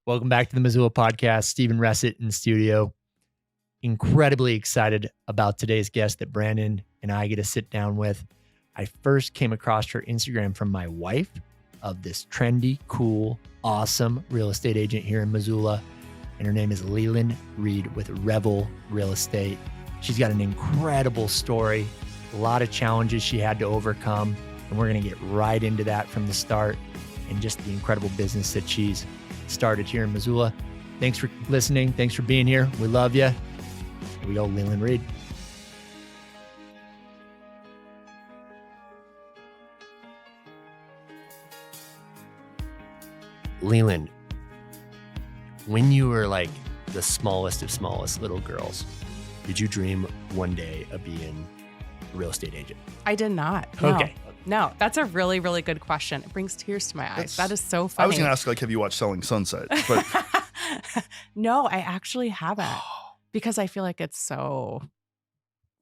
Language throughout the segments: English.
Welcome back to the Missoula podcast. Stephen Ressett in studio. Incredibly excited about today's guest that Brandon and I get to sit down with. I first came across her Instagram from my wife of this trendy, cool, awesome real estate agent here in Missoula. And her name is Leland Reed with Revel Real Estate. She's got an incredible story, a lot of challenges she had to overcome. And we're going to get right into that from the start and just the incredible business that she's started here in Missoula. Thanks for listening. Thanks for being here. We love you. Here we go, Leland Reed. Leland, when you were like the smallest of smallest little girls, did you dream one day of being a real estate agent? I did not. No. Okay. No, that's a really, really good question. It brings tears to my eyes. That is so funny. I was going to ask, like, have you watched Selling Sunset? But no, I actually haven't because I feel like it's so...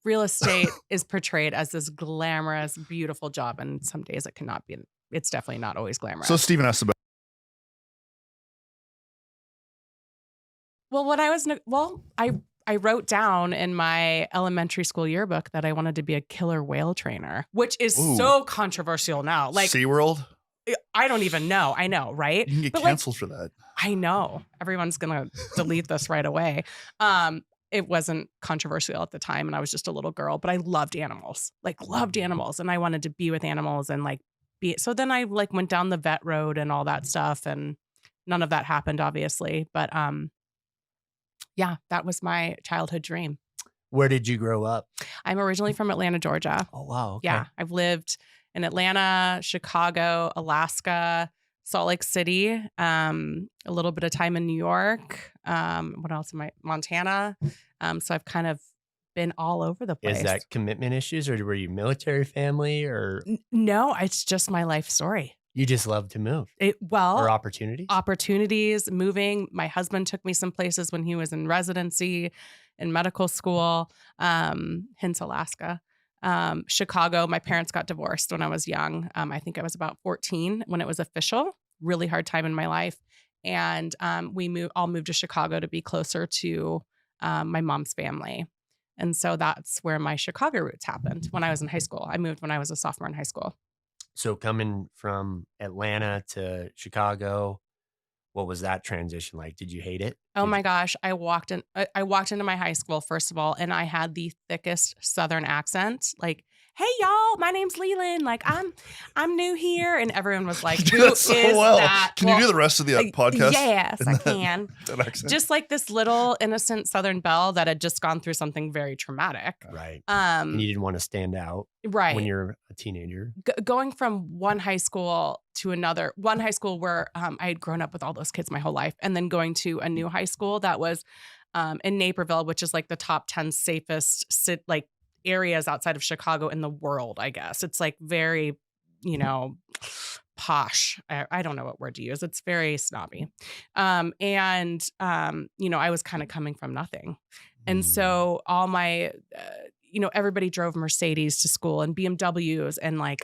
Real estate is portrayed as this glamorous, beautiful job. And some days it cannot be. It's definitely not always glamorous. So Stephen asked about... Well, I wrote down in my elementary school yearbook that I wanted to be a killer whale trainer, which is so controversial now. Like SeaWorld? I don't even know. I know, right? You can get canceled for that. I know. Everyone's going to delete this right away. It wasn't controversial at the time, and I was just a little girl, but I loved animals, and I wanted to be with animals and be. So then I went down the vet road and all that stuff, and none of that happened, obviously. But yeah, that was my childhood dream. Where did you grow up? I'm originally from Atlanta, Georgia. Oh, wow. Okay. Yeah, I've lived in Atlanta, Chicago, Alaska, Salt Lake City, a little bit of time in New York. What else am I? Montana. So I've kind of been all over the place. Is that commitment issues, or were you military family, or? No, it's just my life story. You just love to move? Or opportunities? Opportunities, moving. My husband took me some places when he was in residency, in medical school, hence Alaska. Chicago, my parents got divorced when I was young. I think I was about 14 when it was official. Really hard time in my life. And we all moved to Chicago to be closer to my mom's family. And so that's where my Chicago roots happened when I was in high school. I moved when I was a sophomore in high school. So coming from Atlanta to Chicago, what was that transition like? Did you hate it? Oh my gosh. I walked into my high school, first of all, and I had the thickest Southern accent. Like, hey y'all, my name's Leland. Like I'm new here. And everyone was like, who is that? Can you do the rest of the podcast? Yes, I can. That accent? Just like this little innocent Southern belle that had just gone through something very traumatic. Right. And you didn't want to stand out. Right. When you're a teenager. Going from one high school to another, one high school where I had grown up with all those kids my whole life, and then going to a new high school that was in Naperville, which is like the top 10 safest areas outside of Chicago in the world, I guess. It's like very, posh. I don't know what word to use. It's very snobby. I was kind of coming from nothing. And so all my, everybody drove Mercedes to school and BMWs. And my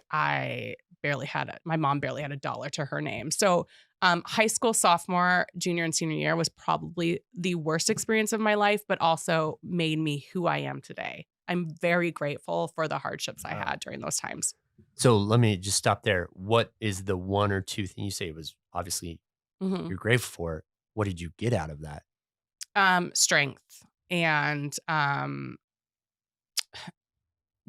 mom barely had $1 to her name. So high school, sophomore, junior, and senior year was probably the worst experience of my life, but also made me who I am today. I'm very grateful for the hardships I had during those times. So let me just stop there. What is the one or two thing you say was obviously you're grateful for? What did you get out of that? Strength and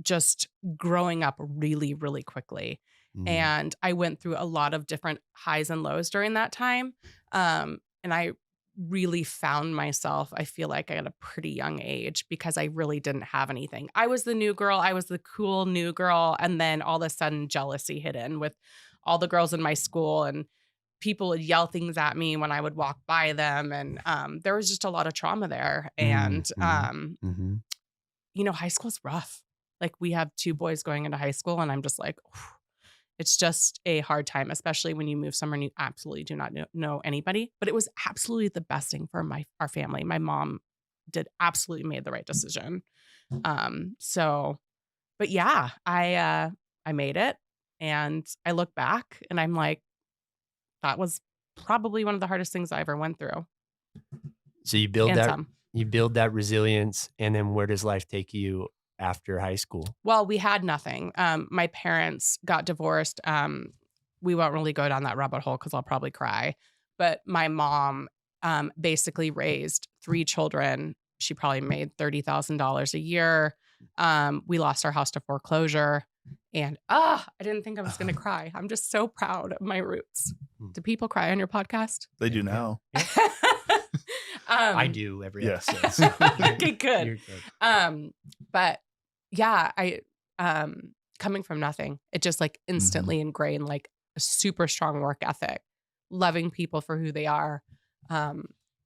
just growing up really, really quickly. And I went through a lot of different highs and lows during that time. And I really found myself, I feel like, at a pretty young age because I really didn't have anything. I was the new girl. I was the cool new girl. And then all of a sudden jealousy hit in with all the girls in my school, and people would yell things at me when I would walk by them. And there was just a lot of trauma there. And, high school's rough. Like, we have 2 boys going into high school, and I'm just like, it's just a hard time, especially when you move somewhere and you absolutely do not know anybody. But it was absolutely the best thing for our family. My mom absolutely made the right decision. But yeah, I made it, and I look back and I'm like, that was probably one of the hardest things I ever went through. So you build And that some. you build that resilience, and then where does life take you after high school? Well, we had nothing. My parents got divorced. We won't really go down that rabbit hole because I'll probably cry. But my mom basically raised 3 children. She probably made $30,000 a year. We lost our house to foreclosure. And I didn't think I was going to cry. I'm just so proud of my roots. Do people cry on your podcast? They do now. I do every Yes. episode. So Okay, good. you're good. But yeah, I coming from nothing, it just like instantly ingrained like a super strong work ethic, loving people for who they are.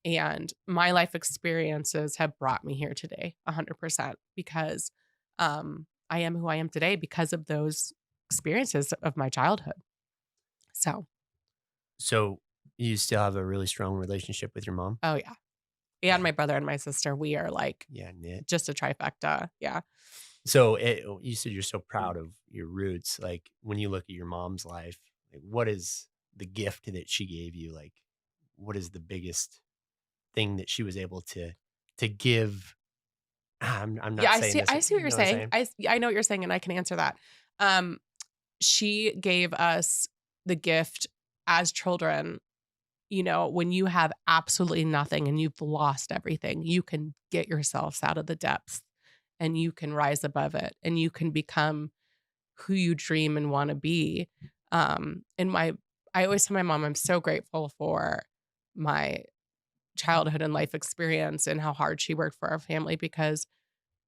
And my life experiences have brought me here today 100% because I am who I am today because of those experiences of my childhood. So you still have a really strong relationship with your mom? Oh yeah. And my brother and my sister, we are like knit. just a trifecta. Yeah. So you said you're so proud of your roots. Like when you look at your mom's life, like what is the gift that she gave you? Like what is the biggest thing that she was able to give? I'm not saying this. I see what you're saying. I know what you're saying, and I can answer that. She gave us the gift as children. You know, when you have absolutely nothing and you've lost everything, you can get yourselves out of the depths and you can rise above it and you can become who you dream and want to be. I always tell my mom, I'm so grateful for my childhood and life experience and how hard she worked for our family because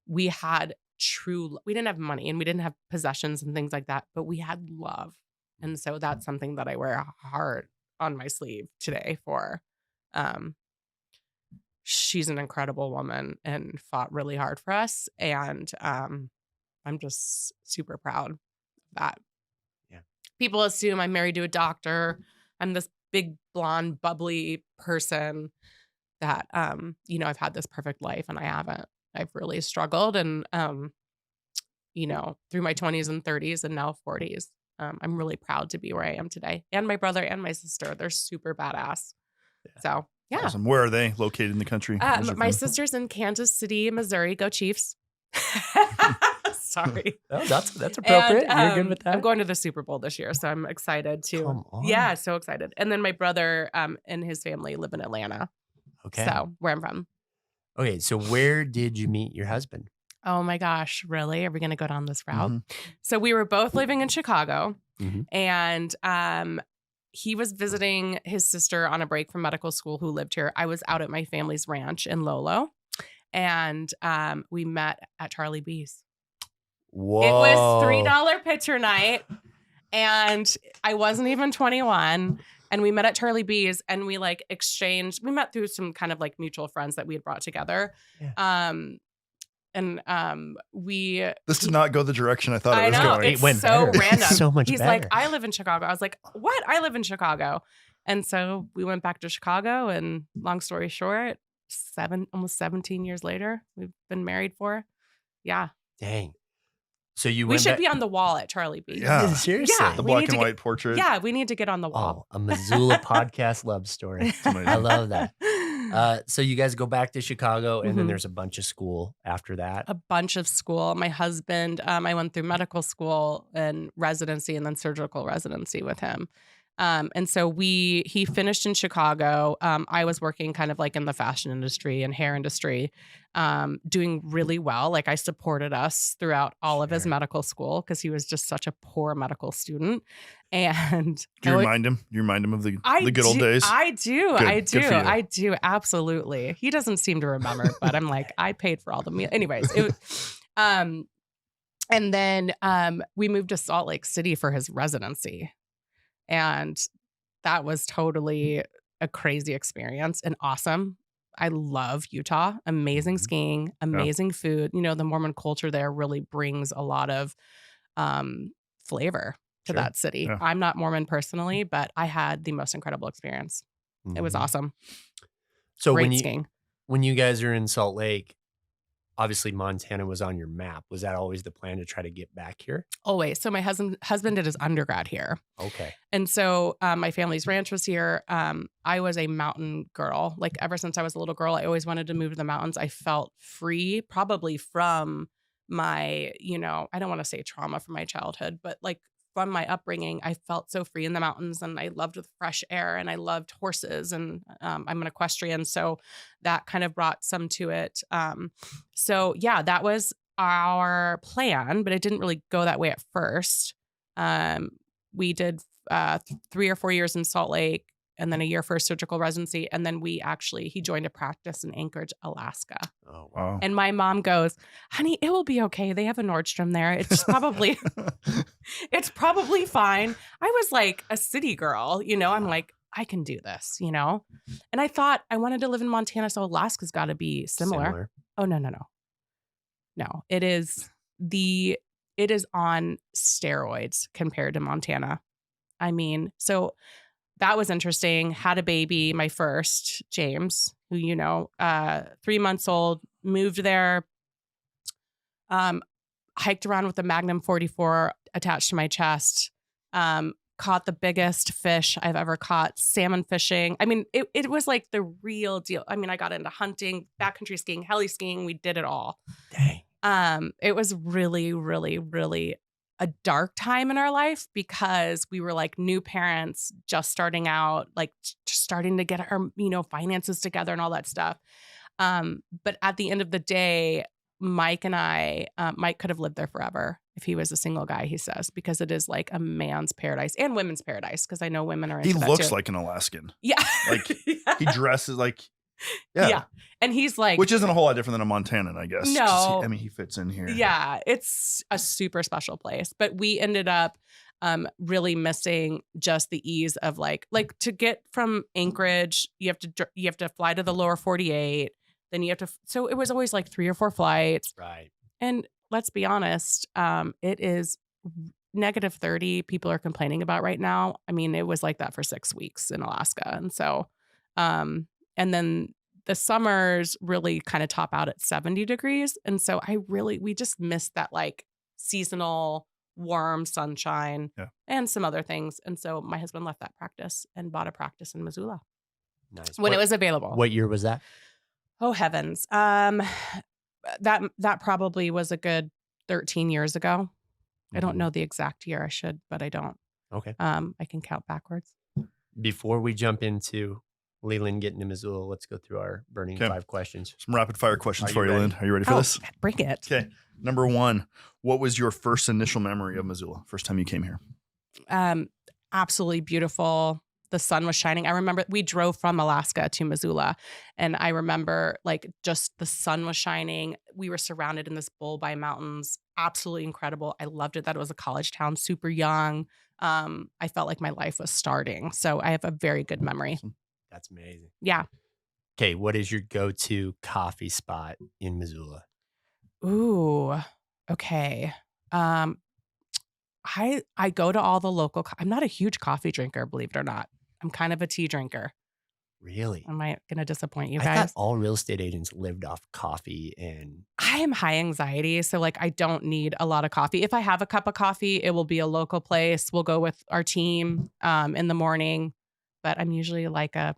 we didn't have money and we didn't have possessions and things like that, but we had love. And so that's something that I wear hard on my sleeve today for. She's an incredible woman and fought really hard for us. And I'm just super proud of that. Yeah. People People assume I'm married to a doctor. I'm this big, blonde, bubbly person that, I've had this perfect life and I haven't. I've really struggled and, through my 20s and 30s and now 40s. I'm really proud to be where I am today. And my brother and my sister, they're super badass. Yeah. So, yeah. Awesome. Where are they located in the country? My sister's in Kansas City, Missouri. Go Chiefs. Sorry. Oh, that's appropriate. And, You're good with that? I'm going to the Super Bowl this year, so I'm excited to. Come on. Yeah, so excited. And then my brother and his family live in Atlanta. Okay. So, where I'm from. Okay, so where did you meet your husband? Oh my gosh, really? Are we going to go down this route? So we were both living in Chicago, and he was visiting his sister on a break from medical school who lived here. I was out at my family's ranch in Lolo, and we met at Charlie B's. Whoa. It was $3 pitcher night, and I wasn't even 21. And we met at Charlie B's, and we like exchanged. We met through some kind of like mutual friends that we had brought together. Yeah. This did not go the direction I thought it was know, going. it's It went so better. random. So much He's better. like, I live in Chicago. I was like, what? I live in Chicago. And so we went back to Chicago, and long story short, almost 17 years later, we've been married for. Yeah. Dang. So you We went should back- be on the wall at Charlie B's. Yeah. Seriously. Yeah. The we black need and to white portrait. Yeah, we need to get on the wall. Oh, a Missoula podcast love story. amazing. I love that. So you guys go back to Chicago, and then there's a bunch of school after that. A bunch of school. My husband, I went through medical school and residency and then surgical residency with him. And so he finished in Chicago. I was working kind of like in the fashion industry and hair industry, doing really well. Like I supported us throughout all of his medical school because he was just such a poor medical student. And Do you remind him? You remind him of the good old days? I do. Good. I Good do. for you. I do. Absolutely. He doesn't seem to remember, but I'm like, I paid for all the meals. Anyways, and then we moved to Salt Lake City for his residency. And that was totally a crazy experience and awesome. I love Utah. Amazing skiing, amazing food. You know, the Mormon culture there really brings a lot of flavor to that city. Yeah. I'm not Mormon personally, but I had the most incredible experience. It was awesome. So Great skiing. when you guys are in Salt Lake, obviously Montana was on your map. Was that always the plan to try to get back here? Always. So my husband did his undergrad here. Okay. And so my family's ranch was here. I was a mountain girl. Like ever since I was a little girl, I always wanted to move to the mountains. I felt free, probably from my, I don't want to say trauma from my childhood, but like from my upbringing, I felt so free in the mountains, and I loved the fresh air, and I loved horses, and I'm an equestrian. So that kind of brought some to it. So yeah, that was our plan, but it didn't really go that way at first. We did 3 or 4 years in Salt Lake, and then a year for a surgical residency. And then he joined a practice in Anchorage, Alaska. Oh, wow. And my mom goes, honey, it will be okay. They have a Nordstrom there. It's probably, it's probably fine. I was like a city girl, I'm like, I can do this, And I thought I wanted to live in Montana. So Alaska's got to be similar. Oh, no. No, it is on steroids compared to Montana. I mean, so that was interesting. Had a baby, my first, James, who 3 months old, moved there, hiked around with a Magnum 44 attached to my chest, caught the biggest fish I've ever caught, salmon fishing. I mean, it was like the real deal. I mean, I got into hunting, backcountry skiing, heli skiing. We did it all. Dang. It was really, really, really a dark time in our life because we were like new parents, just starting out, like starting to get our, finances together and all that stuff. But at the end of the day, Mike could have lived there forever if he was a single guy, he says, because it is like a man's paradise and women's paradise. Because I know women are into that too. He looks like an Alaskan. Yeah. Like he dresses like, yeah. And he's like, which isn't a whole lot different than a Montanan, I guess. No. He fits in here. Yeah. It's a super special place. But we ended up really missing just the ease of like to get from Anchorage, you have to fly to the lower 48. Then you have to, so it was always like 3 or 4 flights. Right. And let's be honest, it is -30 people are complaining about right now. I mean, it was like that for 6 weeks in Alaska. And so, and then the summers really kind of top out at 70 degrees. And so we just missed that like seasonal warm sunshine and some other things. And so my husband left that practice and bought a practice in Missoula. Nice. When it was available. What year was that? Oh, heavens. That probably was a good 13 years ago. I don't know the exact year. I should, but I don't. Okay. I can count backwards. Before we jump into Leland getting to Missoula, let's go through our burning 5 questions. Some rapid fire questions for you, ready? Leland. Are you ready for this? Bring it. Okay. Number 1, what was your first initial memory of Missoula? First time you came here? Absolutely beautiful. The sun was shining. I remember we drove from Alaska to Missoula, and I remember like just the sun was shining. We were surrounded in this bowl by mountains. Absolutely incredible. I loved it that it was a college town, super young. I felt like my life was starting. So I have a very good memory. That's amazing. Yeah. Okay. What is your go-to coffee spot in Missoula? Ooh, okay. I go to all the local. I'm not a huge coffee drinker, believe it or not. I'm kind of a tea drinker. Really? Am I going to disappoint you I guys? thought all real estate agents lived off coffee and. I am high anxiety, so like I don't need a lot of coffee. If I have a cup of coffee, it will be a local place. We'll go with our team in the morning, but I'm usually like a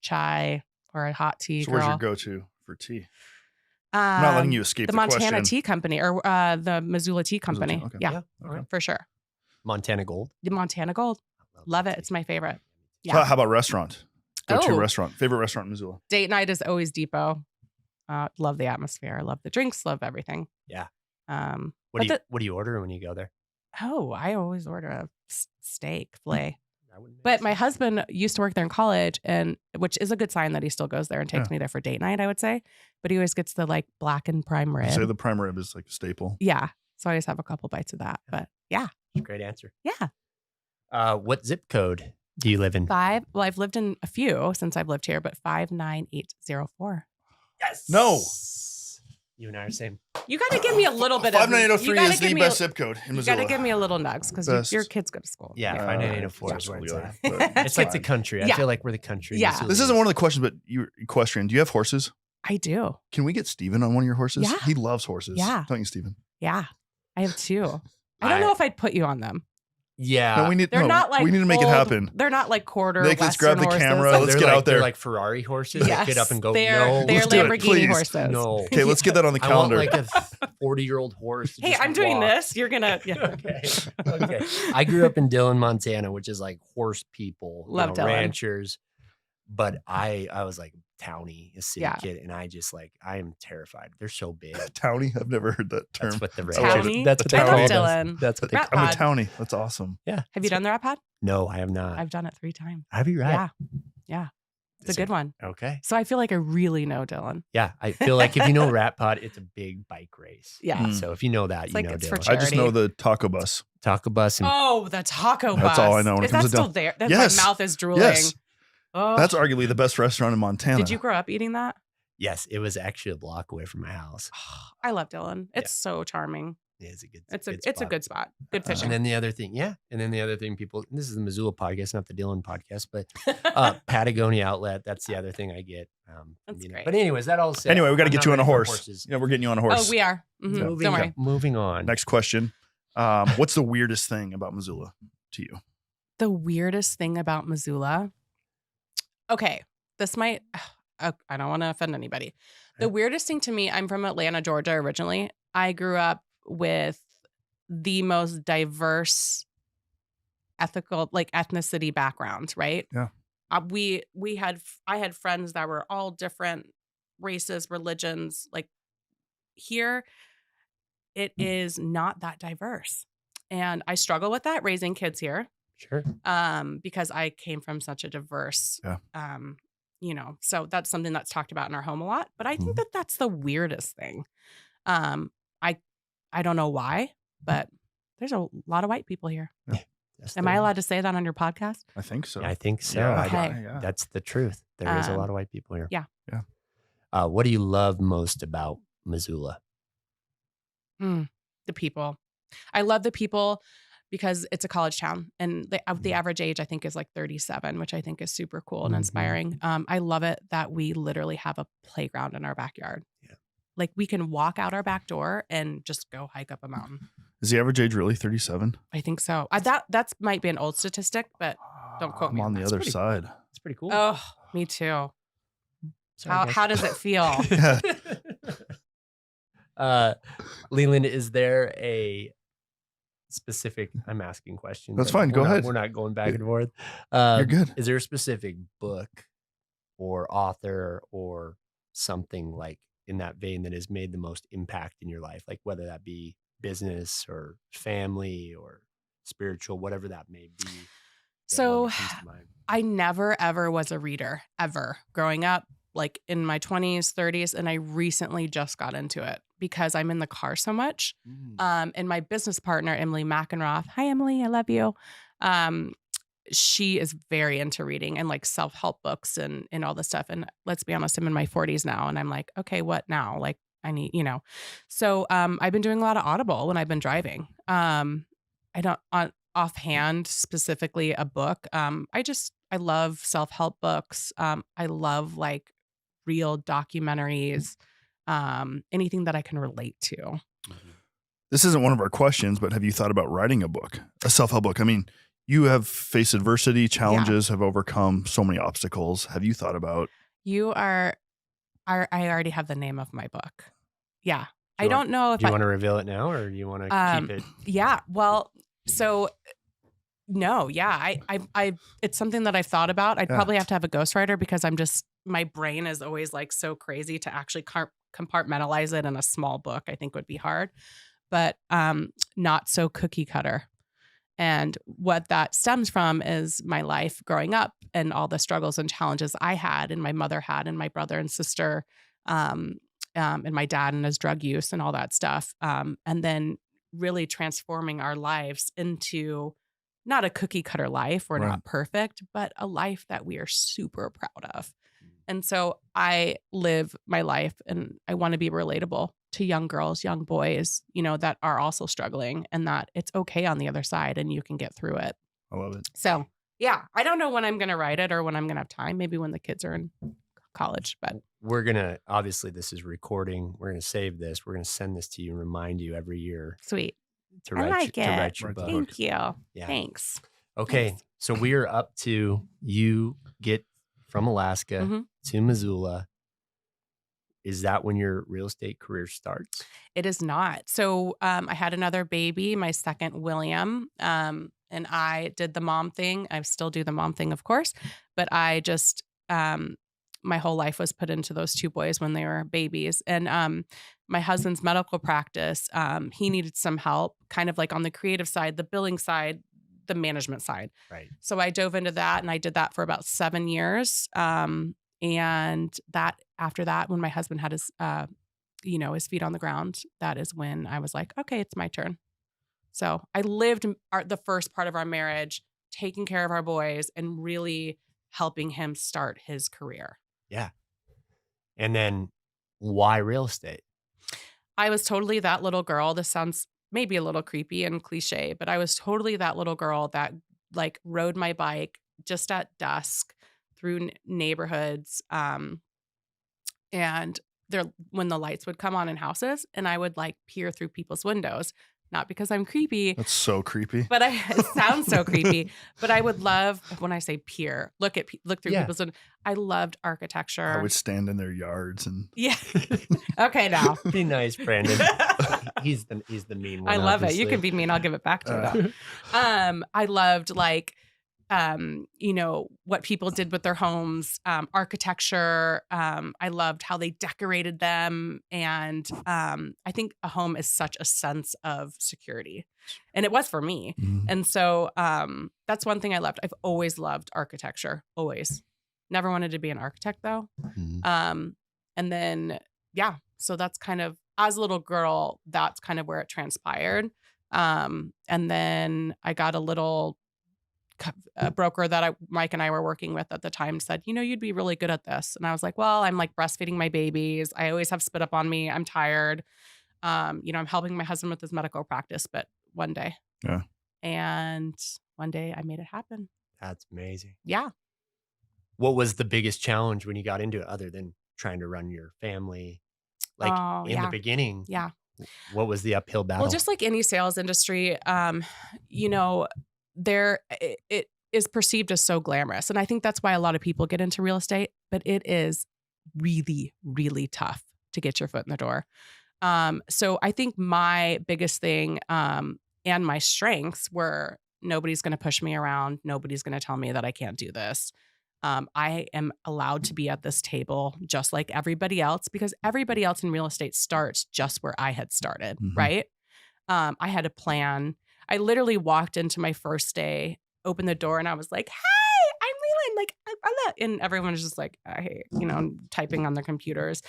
chai or a hot tea girl. Where's your go-to for tea? I'm not letting you escape the Montana question. Tea Company or the Missoula Tea Company. Missoula Tea, okay. Yeah, Okay. for sure. Montana Gold? The Montana Gold. Love it. It's my favorite. Yeah. So how about restaurant? Go-to restaurant. Favorite restaurant in Missoula? Date night is always Depot. Love the atmosphere. I love the drinks. Love everything. Yeah. What do you order when you go there? Oh, I always order a steak filet. But my husband used to work there in college, and which is a good sign that he still goes there and takes me there for date night, I would say. But he always gets the like blackened prime rib. Say the prime rib is like a staple. Yeah. So I always have a couple bites of that. But yeah. That's a great answer. Yeah. What zip code do you live in? 5. Well, I've lived in a few since I've lived here, but 59804. Yes. No. You and I are the same. You got to give me a little bit of 59803 is the best zip code in You Missoula. got to give me a little nugs because your kids go to school. Yeah, 59804 is where it's at. But It's like the country. I feel like we're the country. Yeah. Missoula this isn't one of the questions, but you're equestrian. Do you have horses? I I do. Can we get Steven on one of your horses? Yeah. He loves horses. Yeah. Don't you, Steven? Yeah. I have 2. I don't know if I'd put you on them. Yeah. No, we need to make it happen. They're not like quarter Nick, let's grab the Western camera. horses. Let's get out there. They're like Ferrari horses that get up and go. They're let's do it, Lamborghini please. horses. No. Okay, let's get that on the I want calendar. like a 40-year-old horse. to Hey, just I'm doing walk. this. You're gonna. Yeah. Okay. I grew up in Dillon, Montana, which is like horse people, Love Dillon. ranchers. But I was like townie, a city Yeah. kid, and I am terrified. They're so big. Townie? I've never heard that term. That's what the Townie? That's what they I call love us. Dillon. That's what they Rat call I'm a pod. townie. That's awesome. Yeah. Have you done the rat pod? No, I have not. I've done it 3 times. Have you right? Yeah. It's Is a good it- one. Okay. So I feel like I really know Dylan. Yeah. I feel like if you know Rat Pod, it's a big bike race. Yeah. Mm. So if you know that, It's you like know it's for Dylan. I just know Charity. the taco bus. Taco bus and Oh, the taco bus. That's all I know when it Is comes that to still Dylan. there? That's Yes. My mouth is drooling. Yes. Oh. That's arguably the best restaurant in Montana. Did you grow up eating that? yes, it was actually a block away from my house. I love Dylan. It's so charming. It's a good. It's a spot. good spot. Good And fishing. then the other thing, people, this is the Missoula podcast, not the Dylan podcast, but Patagonia outlet. That's the other thing I get. That's great. But anyways, that all said. Anyway, we got to I'm get not you on a ready for horse. horses. Yeah, we're getting you on a horse. Oh, we are. Mhm. Yeah. Don't worry. Moving on. Next question. What's the weirdest thing about Missoula to you? The weirdest thing about Missoula. Okay, this might. I don't want to offend anybody. The weirdest thing to me, I'm from Atlanta, Georgia originally. I grew up with the most diverse ethnicity background, right? Yeah. I had friends that were all different races, religions. Like here, it is not that diverse. And I struggle with that raising kids here. Sure. Because I came from such a diverse, Yeah. So that's something that's talked about in our home a lot. But I think that that's the weirdest thing. I don't know why, but there's a lot of white people here. Am I allowed to say that on your podcast? I think so. I think so. Yeah, Okay. yeah. That's the truth. There is a lot of white people here. Yeah. Yeah. What do you love most about Missoula? The people. I love the people because it's a college town, and the average age I think is like 37, which I think is super cool and inspiring. I love it that we literally have a playground in our backyard. Yeah. Like we can walk out our back door and just go hike up a mountain. Is the average age really 37? I think so. That might be an old statistic, but don't quote me I'm on the that. other side. It's pretty cool. Oh, me too. Sorry, guys. How does it feel? Yeah. Leland, is there a specific, I'm asking questions. That's but fine. Go we're not- ahead. We're not going back and forth. You're good. Is there a specific book or author or something like in that vein that has made the most impact in your life? Like whether that be business or family or spiritual, whatever that may be. that So, one that comes to mind. I never ever was a reader ever growing up, like in my 20s, 30s, and I recently just got into it because I'm in the car so much. And my business partner, Emily McEnroth, hi Emily, I love you. She is very into reading and like self-help books and all this stuff. And let's be honest, I'm in my 40s now, and I'm like, okay, what now? Like I need, So I've been doing a lot of Audible when I've been driving. I don't offhand specifically a book. I love self-help books. I love like real documentaries, anything that I can relate to. This isn't one of our questions, but have you thought about writing a book, a self-help book? I mean, you have faced adversity, challenges, have overcome so many obstacles. Have you thought about? I already have the name of my book. Yeah. Do you I don't know if Do you want to reveal it now or do you want to keep it? Yeah. Well, so no, yeah. I it's something that I've thought about. I'd probably have to have a ghostwriter because my brain is always like so crazy to actually compartmentalize it in a small book. I think would be hard, but not so cookie cutter. And what that stems from is my life growing up and all the struggles and challenges I had and my mother had and my brother and sister and my dad and his drug use and all that stuff. And then really transforming our lives into not a cookie cutter life. We're not perfect, but a life that we are super proud of. And so I live my life and I want to be relatable to young girls, young boys, that are also struggling and that it's okay on the other side and you can get through it. I love it. So yeah, I don't know when I'm going to write it or when I'm going to have time. Maybe when the kids are in college, but We're going to, obviously this is recording. We're going to save this. We're going to send this to you and remind you every year sweet. to I write, like to it. write your Write the book. book. Thank you. Yeah. Thanks. Okay. Thanks. So we are up to, you get from Alaska Mhm. to Missoula. Is that when your real estate career starts? It is not. So I had another baby, my second William, and I did the mom thing. I still do the mom thing, of course, but I just my whole life was put into those two boys when they were babies. And my husband's medical practice, he needed some help, kind of like on the creative side, the billing side, the management side. Right. So I dove into that, and I did that for about 7 years. And that after that, when my husband had his, his feet on the ground, that is when I was like, okay, it's my turn. So I lived the first part of our marriage, taking care of our boys and really helping him start his career. Yeah. And then why real estate? I was totally that little girl. This sounds maybe a little creepy and cliche, but I was totally that little girl that like rode my bike just at dusk through neighborhoods. And when the lights would come on in houses, and I would like peer through people's windows, not because I'm creepy, That's so creepy. but it sounds so creepy. But I would love, when I say peer, look through Yeah. people's windows. I loved architecture. I would stand in their yards and Yeah. Okay, now. Be nice, Brandon. He's the mean one. I love it. You obviously. can be mean. I'll give it back to you. I loved like, what people did with their homes, architecture. I loved how they decorated them. And I think a home is such a sense of security. And it was for me. Mhm. And so that's one thing I loved. I've always loved architecture. Always. Never wanted to be an architect though. Mhm. And then, yeah, so that's kind of, as a little girl, that's kind of where it transpired. And then I got a broker that Mike and I were working with at the time said, you'd be really good at this. And I was like, well, I'm like breastfeeding my babies. I always have spit up on me. I'm tired. I'm helping my husband with his medical practice, but one day. Yeah. And one day I made it happen. That's amazing. Yeah. What was the biggest challenge when you got into it other than trying to run your family? Like in the beginning, Yeah. what was the uphill battle? Well, just like any sales industry, it is perceived as so glamorous. And I think that's why a lot of people get into real estate, but it is really, really tough to get your foot in the door. So I think my biggest thing and my strengths were nobody's going to push me around. Nobody's going to tell me that I can't do this. I am allowed to be at this table just like everybody else, because everybody else in real estate starts just where I had started, Mhm. right? I had a plan. I literally walked into my first day, opened the door, and I was like, "Hey, I'm Leland." Like, and everyone was just like, "Hey," typing on their computers.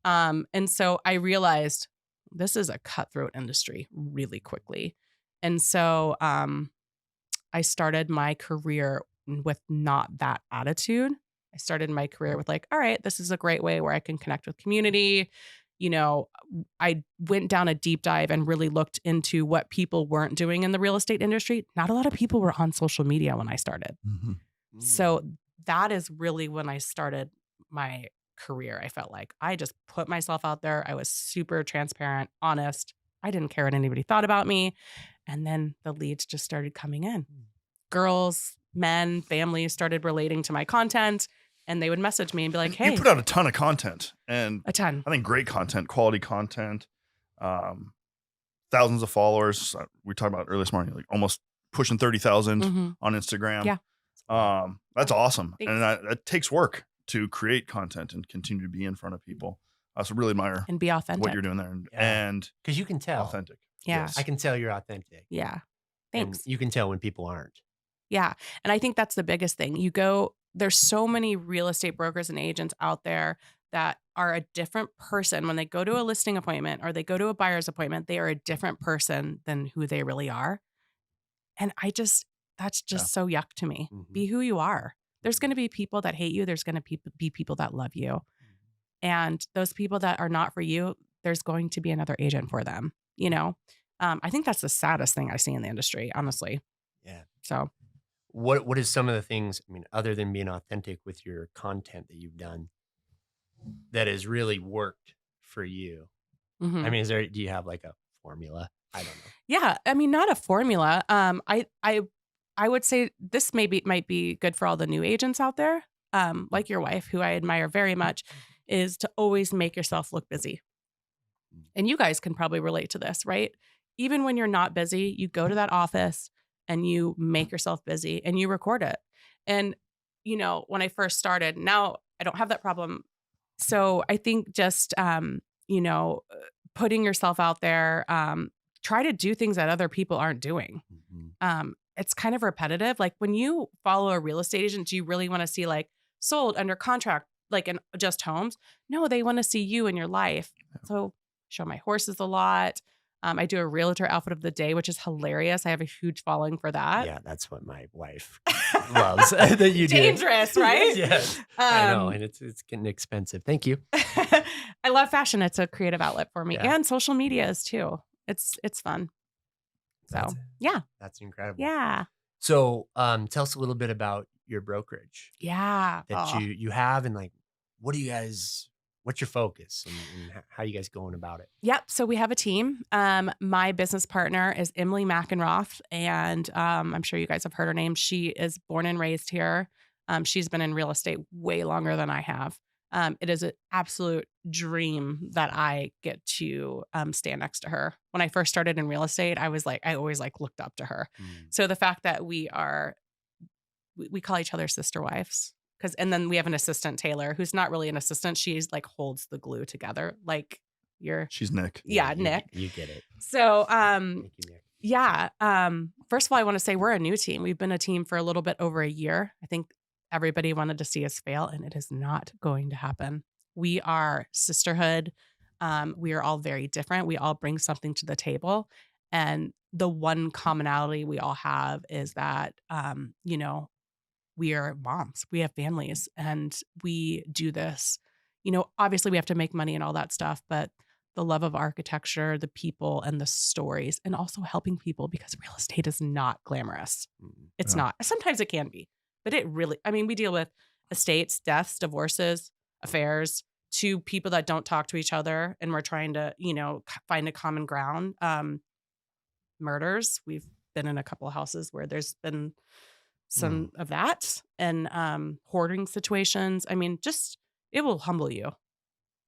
And so I realized this is a cutthroat industry really quickly. And so I started my career with not that attitude. I started my career with like, all right, this is a great way where I can connect with community. I went down a deep dive and really looked into what people weren't doing in the real estate industry. Not a lot of people were on social media when I started. Mhm. So that is really when I started my career. I felt like I just put myself out there. I was super transparent, honest. I didn't care what anybody thought about me. And then the leads just started coming in. Girls, men, families started relating to my content, and they would message me and be like, "Hey." You put out a ton of content, and A ton. I think great content, quality content, thousands of followers. We talked about earlier this morning, like almost pushing 30,000 Mhm. on Instagram. Yeah. That's awesome. Thanks. And that takes work to create content and continue to be in front of people. So really admire And be authentic. what you're doing there, Yeah. and because you can tell. authentic. Yeah. Yes. I can tell you're authentic. Yeah. And Thanks. you can tell when people aren't. Yeah. And I think that's the biggest thing. There's so many real estate brokers and agents out there that are a different person. When they go to a listing appointment or they go to a buyer's appointment, they are a different person than who they really are. And that's just so yuck to me. Mhm. Be who you are. There's going to be people that hate you. There's going to be people that love you. And those people that are not for you, there's going to be another agent for them. I think that's the saddest thing I see in the industry, honestly. Yeah. So What is some of the things, I mean, other than being authentic with your content that you've done, that has really worked for you? Mhm. I mean, do you have like a formula? I don't know. Yeah, I mean, not a formula. I would say this might be good for all the new agents out there, like your wife, who I admire very much, is to always make yourself look busy. And you guys can probably relate to this, right? Even when you're not busy, you go to that office and you make yourself busy and you record it. And when I first started, now I don't have that problem. So I think just putting yourself out there, try to do things that other people aren't doing. It's kind of repetitive. Like when you follow a real estate agent, do you really want to see like sold, under contract, like in just homes? No, they want to see you in your life. So show my horses a lot. I do a realtor outfit of the day, which is hilarious. I have a huge following for that. Yeah, that's what my wife loves that you do. Dangerous, right? Yes, I know, and it's getting expensive. Thank you. I love fashion. It's a creative outlet for me, Yeah. and social media is too. It's fun. So yeah, That's incredible. yeah. So tell us a little bit about your brokerage Yeah. that you have, and like, what's your focus and how are you guys going about it? Yep. So we have a team. My business partner is Emily McEnroth, and I'm sure you guys have heard her name. She is born and raised here. She's been in real estate way longer than I have. It is an absolute dream that I get to stand next to her. When I first started in real estate, I always looked up to her. So the fact that we call each other sister wives. And then we have an assistant, Taylor, who's not really an assistant. She's like holds the glue together. Like She's Nick. Yeah, Nick. You get it. So, Thank you, Nick. yeah. First of all, I want to say we're a new team. We've been a team for a little bit over a year. I think everybody wanted to see us fail, and it is not going to happen. We are sisterhood. We are all very different. We all bring something to the table. And the one commonality we all have is that, we are moms, we have families, and we do this. Obviously we have to make money and all that stuff, but the love of architecture, the people, and the stories, and also helping people, because real estate is not glamorous. It's not. Sometimes it can be, but we deal with estates, deaths, divorces, affairs, to people that don't talk to each other, and we're trying to, find a common ground. Murders. We've been in a couple of houses where there's been some of that, and hoarding situations. I mean, just it will humble you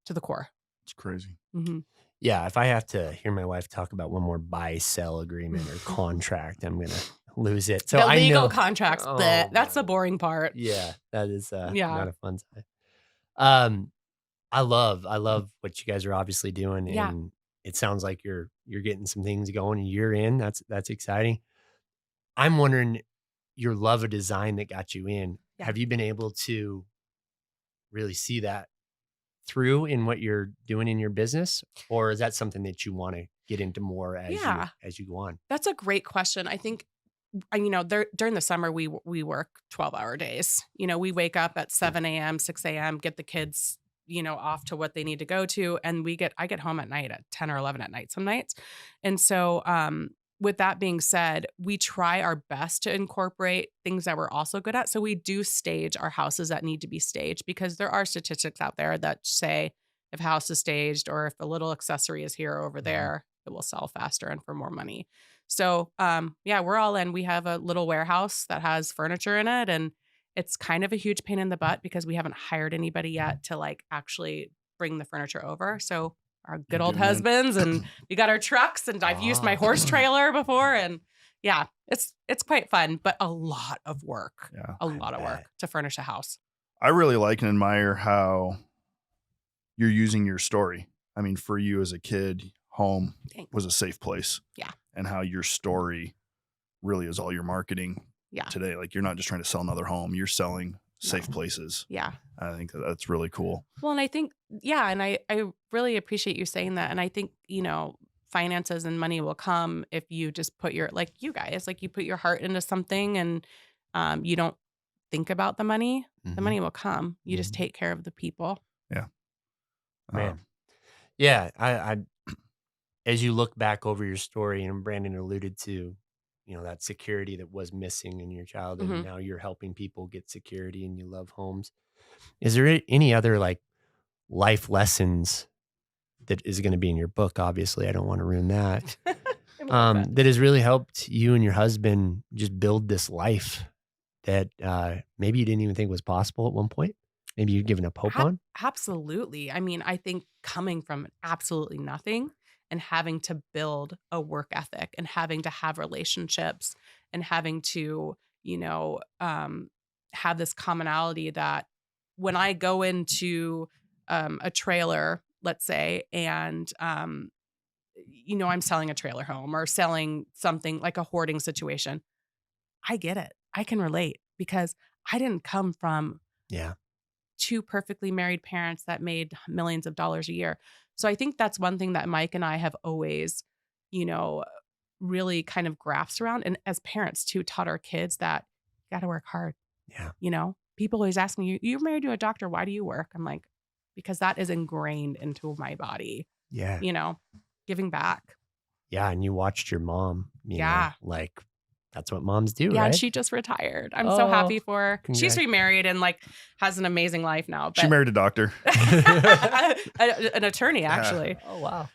to the core. It's cracy. Mm-hmm. Yeah, if I have to hear my wife talk about one more buy-sell agreement or contract, I'm gonna lose it. So the I legal know contracts, that's the boring part. Yeah, that is not a fun side. I love what you guys are obviously doing, and it sounds like you're getting some things going a year in. That's exciting. I'm wondering, your love of design that got you in, have you been able to really see that through in what you're doing in your business, or is that something that you want to get into more as you go on? That's a great question. I think, during the summer, we work 12-hour days. We wake up at 7 a.m., 6 a.m., get the kids, off to what they need to go to. And I get home at night at 10 or 11 at night some nights. And so, with that being said, we try our best to incorporate things that we're also good at. So we do stage our houses that need to be staged, because there are statistics out there that say if a house is staged, or if a little accessory is here or over there, it will sell faster and for more money. So, we're all in. We have a little warehouse that has furniture in it, and it's kind of a huge pain in the butt because we haven't hired anybody yet to like actually bring the furniture over. So our good old husbands, and we got our trucks, and I've used my horse trailer before, and it's quite fun, but a lot of work, work to furnish a house. I really like and admire how you're using your story. I mean, for you as a kid, home was a safe place. Yeah. And how your story really is all your marketing today. Like, you're not just trying to sell another home, you're selling safe places. Yeah. I think that's really cool. Well, and I think, and I really appreciate you saying that. And I think, finances and money will come if you just put you put your heart into something, and you don't think about the money. The money will come. You just take care of the people. Yeah. Man. Yeah. I as you look back over your story, and Brandon alluded to, that security that was missing in your childhood, and now you're helping people get security, and you love homes. Is there any other like life lessons that is going to be in your book. Obviously, I don't want to ruin that. That has really helped you and your husband just build this life that maybe you didn't even think was possible at one point. Maybe you'd given up hope on. Absolutely. I mean, I think coming from absolutely nothing and having to build a work ethic and having to have relationships and having to, have this commonality that when I go into a trailer, let's say, and, I'm selling a trailer home or selling something like a hoarding situation, I get it. I can relate because I didn't come from two perfectly married parents that made millions of dollars a year. So I think that's one thing that Mike and I have always, really kind of grasped around. And as parents too, taught our kids that you got to work hard. Yeah. People always ask me, you're married to a doctor. Why do you work? I'm like, because that is ingrained into my body. Yeah. Giving back. Yeah. And you watched your mom, like that's what moms do, yeah, right? And she just retired. I'm so happy for her. Congrats. She's remarried and has an amazing life now. But she married a doctor. An attorney, actually. Oh, wow.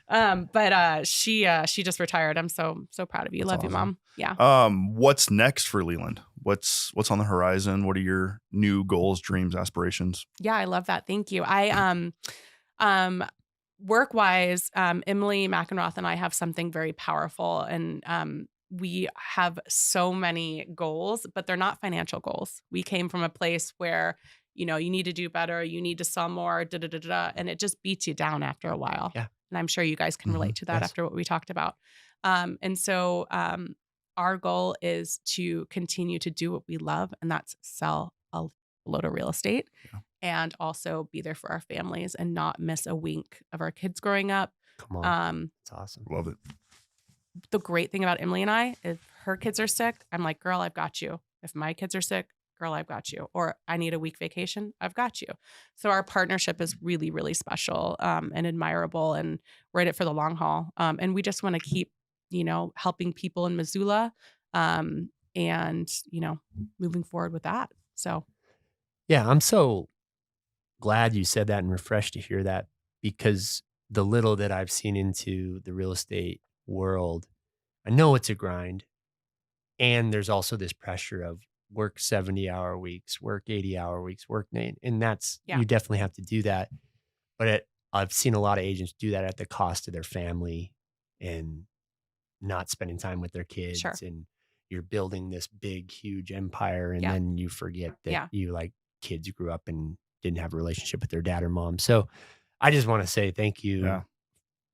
But she just retired. I'm so proud of you. That's Love awesome. you, Mom. Yeah. What's next for Leland? What's on the horizon? What are your new goals, dreams, aspirations? Yeah, I love that. Thank you. I work-wise, Emily McEnroth and I have something very powerful, and we have so many goals, but they're not financial goals. We came from a place where, you need to do better, you need to sell more, and it just beats you down after a while. Yeah. And I'm sure you guys can relate to that after what we talked about. And so our goal is to continue to do what we love, and that's sell a load of real estate and also be there for our families and not miss a wink of our kids growing up. Come on. That's awesome. Love it. The great thing about Emily and I, if her kids are sick, I'm like, girl, I've got you. If my kids are sick, girl, I've got you. Or I need a week vacation, I've got you. So our partnership is really, really special and admirable, and we're in it for the long haul. And we just want to keep, helping people in Missoula and, moving forward with that. So. Yeah, I'm so glad you said that and refreshed to hear that, because the little that I've seen into the real estate world, I know it's a grind. And there's also this pressure of work 70-hour weeks, work 80-hour weeks, work 9. And that's, you definitely have to do that. But I've seen a lot of agents do that at the cost of their family and not spending time with their kids. Sure. And you're building this big, huge empire. And then you forget that you kids grew up and didn't have a relationship with their dad or mom. So I just want to say thank you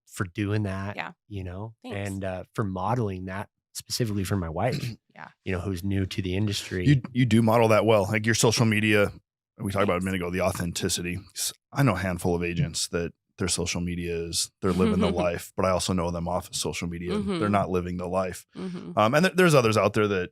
for doing that, Thanks. and for modeling that specifically for my wife, who's new to the industry. You do model that well. Like your social media, we talked about a minute ago, the authenticity. I know a handful of agents that their social media is, they're living the life, but I also know them off of social media. They're not living the life. And there's others out there that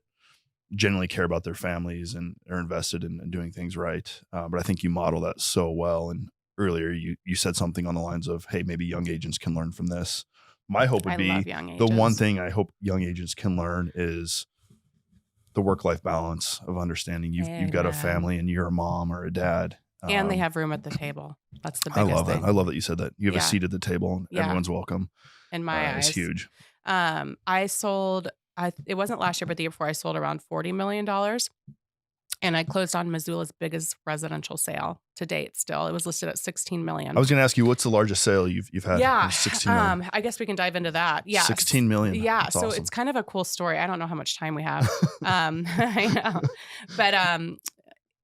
genuinely care about their families and are invested in doing things right. But I think you model that so well. And earlier you said something on the lines of, hey, maybe young agents can learn from this. My hope would be the one thing I hope young agents can learn is the work-life balance of understanding you've got a family and you're a mom or a dad. And they have room at the table. That's the biggest thing. I love that you said that. You have a seat at the table and everyone's welcome. In my eyes. It's huge. I sold, it wasn't last year, but the year before, I sold around $40 million. And I closed on Missoula's biggest residential sale to date still. It was listed at $16 million. I was going to ask you, what's the largest sale you've had? Yeah. 16 million. I guess we can dive into that. Yeah. 16 million. Yeah. That's so awesome. It's kind of a cool story. I don't know how much time we have. I know. But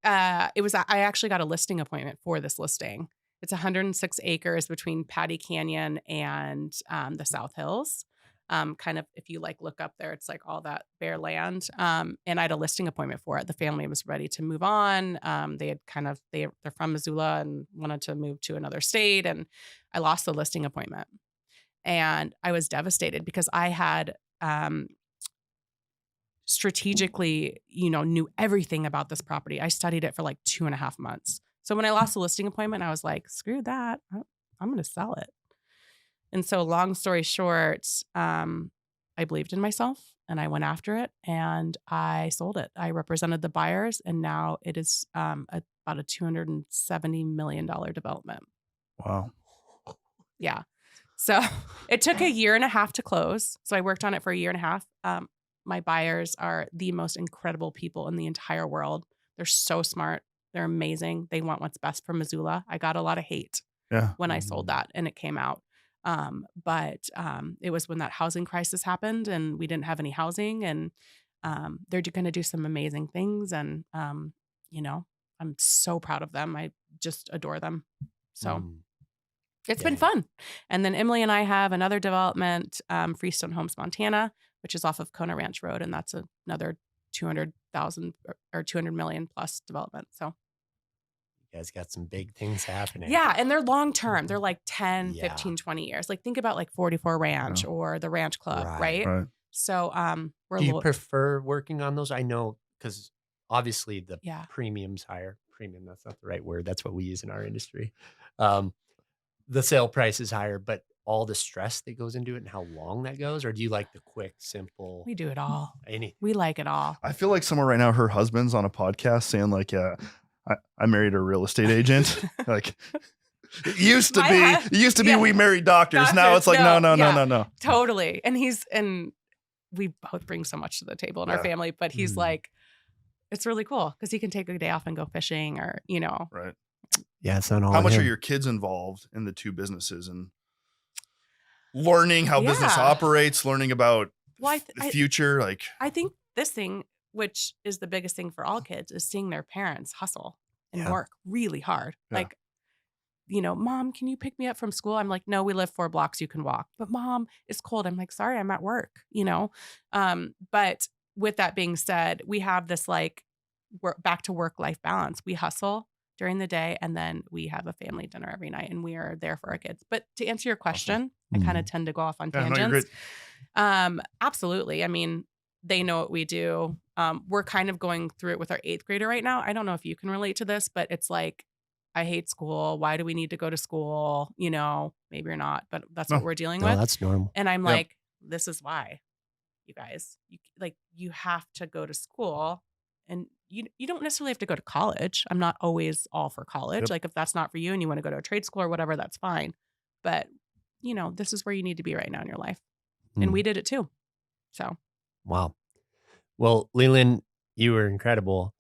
I actually got a listing appointment for this listing. It's 106 acres between Patty Canyon and the South Hills. Kind of, if you look up there, it's all that bare land. And I had a listing appointment for it. The family was ready to move on. They had they're from Missoula and wanted to move to another state. And I lost the listing appointment. And I was devastated because I had strategically, knew everything about this property. I studied it for 2.5 months. So when I lost the listing appointment, I was like, screw that. I'm going to sell it. And so long story short, I believed in myself and I went after it and I sold it. I represented the buyers and now it is about a $270 million development. Wow. Yeah. So it took a year and a half to close. So I worked on it for a year and a half. My buyers are the most incredible people in the entire world. They're so smart. They're amazing. They want what's best for Missoula. I got a lot of hate when I sold that and it came out. But it was when that housing crisis happened and we didn't have any housing, and they're going to do some amazing things. And, I'm so proud of them. I just adore them. So it's been fun. And then Emily and I have another development, Freestone Homes, Montana, which is off of Kona Ranch Road. And that's another 200,000 or 200 million plus development. So you guys got some big things happening. yeah. And they're long-term. They're like 10, 15, 20 years. Like think about like 44 Ranch or the Ranch Club, right? So Do you prefer working on those? I know because obviously the premium's higher. Premium, that's not the right word. That's what we use in our industry. The sale price is higher, but all the stress that goes into it and how long that goes? Or do you like the quick, simple? We do it all. We like it all. I feel like someone right now, her husband's on a podcast saying like, I married a real estate agent. Like it used to be we married doctors. Now it's like, no. Totally. And we both bring so much to the table in our family, but he's like, it's really cool because he can take a day off and go fishing or, Right. Yeah. It's not all How much are your kids involved in the two businesses and learning how business operates, learning about the future? I think this thing, which is the biggest thing for all kids, is seeing their parents hustle and work really hard. Yeah. Like, Mom, can you pick me up from school? I'm like, no, we live 4 blocks. You can walk. But Mom, it's cold. I'm like, sorry, I'm at work, But with that being said, we have this like back to work-life balance. We hustle during the day and then we have a family dinner every night and we are there for our kids. But to answer your question, I kind of tend to go off on tangents. Absolutely. I mean, they know what we do. We're kind of going through it with our 8th grader right now. I don't know if you can relate to this, but it's like, I hate school. Why do we need to go to school? Maybe you're not, but that's what we're dealing with. That's normal. And I'm like, this is why, you guys, you have to go to school, and you don't necessarily have to go to college. I'm not always all for college. Like if that's not for you and you want to go to a trade school or whatever, that's fine. But this is where you need to be right now in your life. And we did it too. So. Wow. Well, Leland, you were incredible.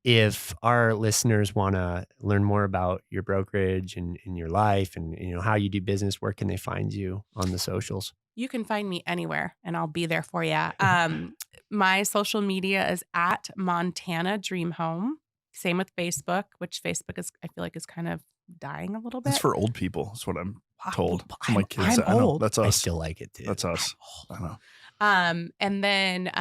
If our listeners want to learn more about your brokerage and your life and how you do business, where can they find you on the socials? You can find me anywhere and I'll be there for you. My social media is at Montana Dream Home. Same with Facebook, which Facebook I feel like is kind of dying a little bit. It's for old people. That's what I'm told. My kids. I know. That's us. I still like it too. That's us. I know. And then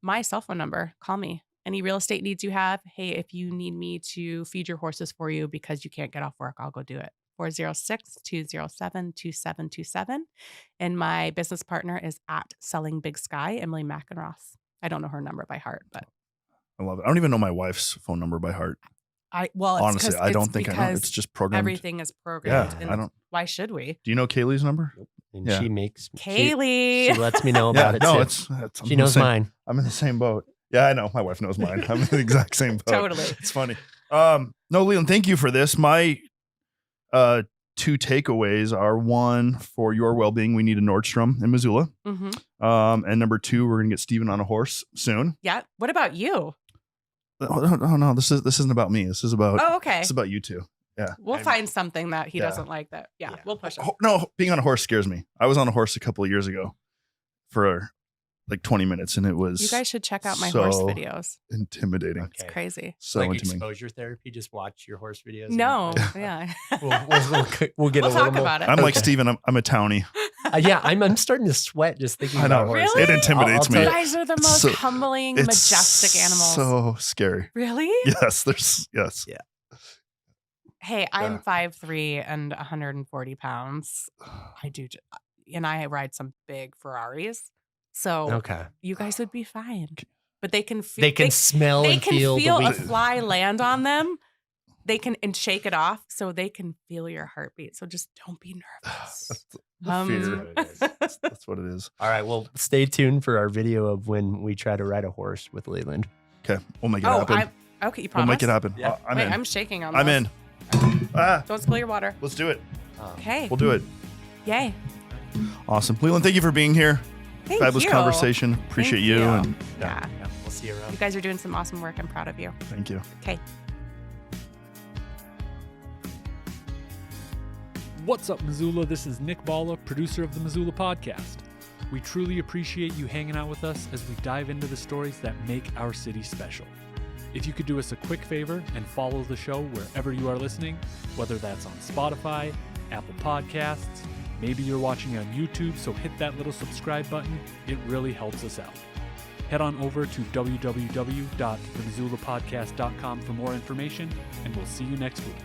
my cell phone number, call me. Any real estate needs you have. Hey, if you need me to feed your horses for you because you can't get off work, I'll go do it. 406-207-2727. And my business partner is at Selling Big Sky, Emily McEnroth. I don't know her number by heart, but I love it. I don't even know my wife's phone number by heart. Honestly, I don't think I know. It's just programmed. Everything is programmed. Yeah, I don't. Why should we? Do you know Kaylee's number? And she makes Kaylee. She lets me know about it. No, too. She knows mine. I'm in the same boat. Yeah, I know. My wife knows mine. I'm in the exact same boat. Totally. It's funny. No, Leland, thank you for this. My 2 takeaways are: 1, for your well-being, we need a Nordstrom in Missoula. Mm-hmm. And number 2, we're gonna get Steven on a horse soon. Yeah. What about you? Oh, no, this isn't about me. This is about. Oh, okay. This is about you two. Yeah. We'll find something that he doesn't like. That. Yeah. We'll push him. No, being on a horse scares me. I was on a horse a couple of years ago for like 20 minutes, and it was. You guys should check out my horse videos. Intimidating. Okay. It's crazy. So like intimidating. Exposure therapy. Just watch your horse videos. No. Yeah. we'll get a talk little about it. I'm like Steven. I'm a townie. Yeah, I'm starting to sweat just thinking about horses. Really? It intimidates me. You guys are the most humbling, majestic animals. So scary. Really? Yes. Yes. Yeah. Hey, I'm 5'3" and 140 pounds. And I ride some big Ferraris. So you guys would be fine. But they can feel. They can smell and feel. They can feel a fly land on them. They can and shake it off, so they can feel your heartbeat. So just don't be nervous. That's what it is. All right. Well, stay tuned for our video of when we try to ride a horse with Leland. Okay, we'll make it happen. Okay, you promise? We'll make it happen. Yeah. I'm in. I'm shaking on I'm this. in. Don't spill your water. Let's do it. Okay. We'll do it. Yay. Awesome. Leland, thank you for being here. Thank Fabulous you. conversation. Appreciate Thank you. you. And Yeah. We'll see you around. You guys are doing some awesome work. I'm proud of you. thank you. Okay. What's up, Missoula? This is Nick Balla, producer of the Missoula podcast. We truly appreciate you hanging out with us as we dive into the stories that make our city special. If you could do us a quick favor and follow the show wherever you are listening, whether that's on Spotify, Apple Podcasts, maybe you're watching on YouTube, so hit that little subscribe button. It really helps us out. Head on over to www.themissoulapodcast.com for more information, and we'll see you next week.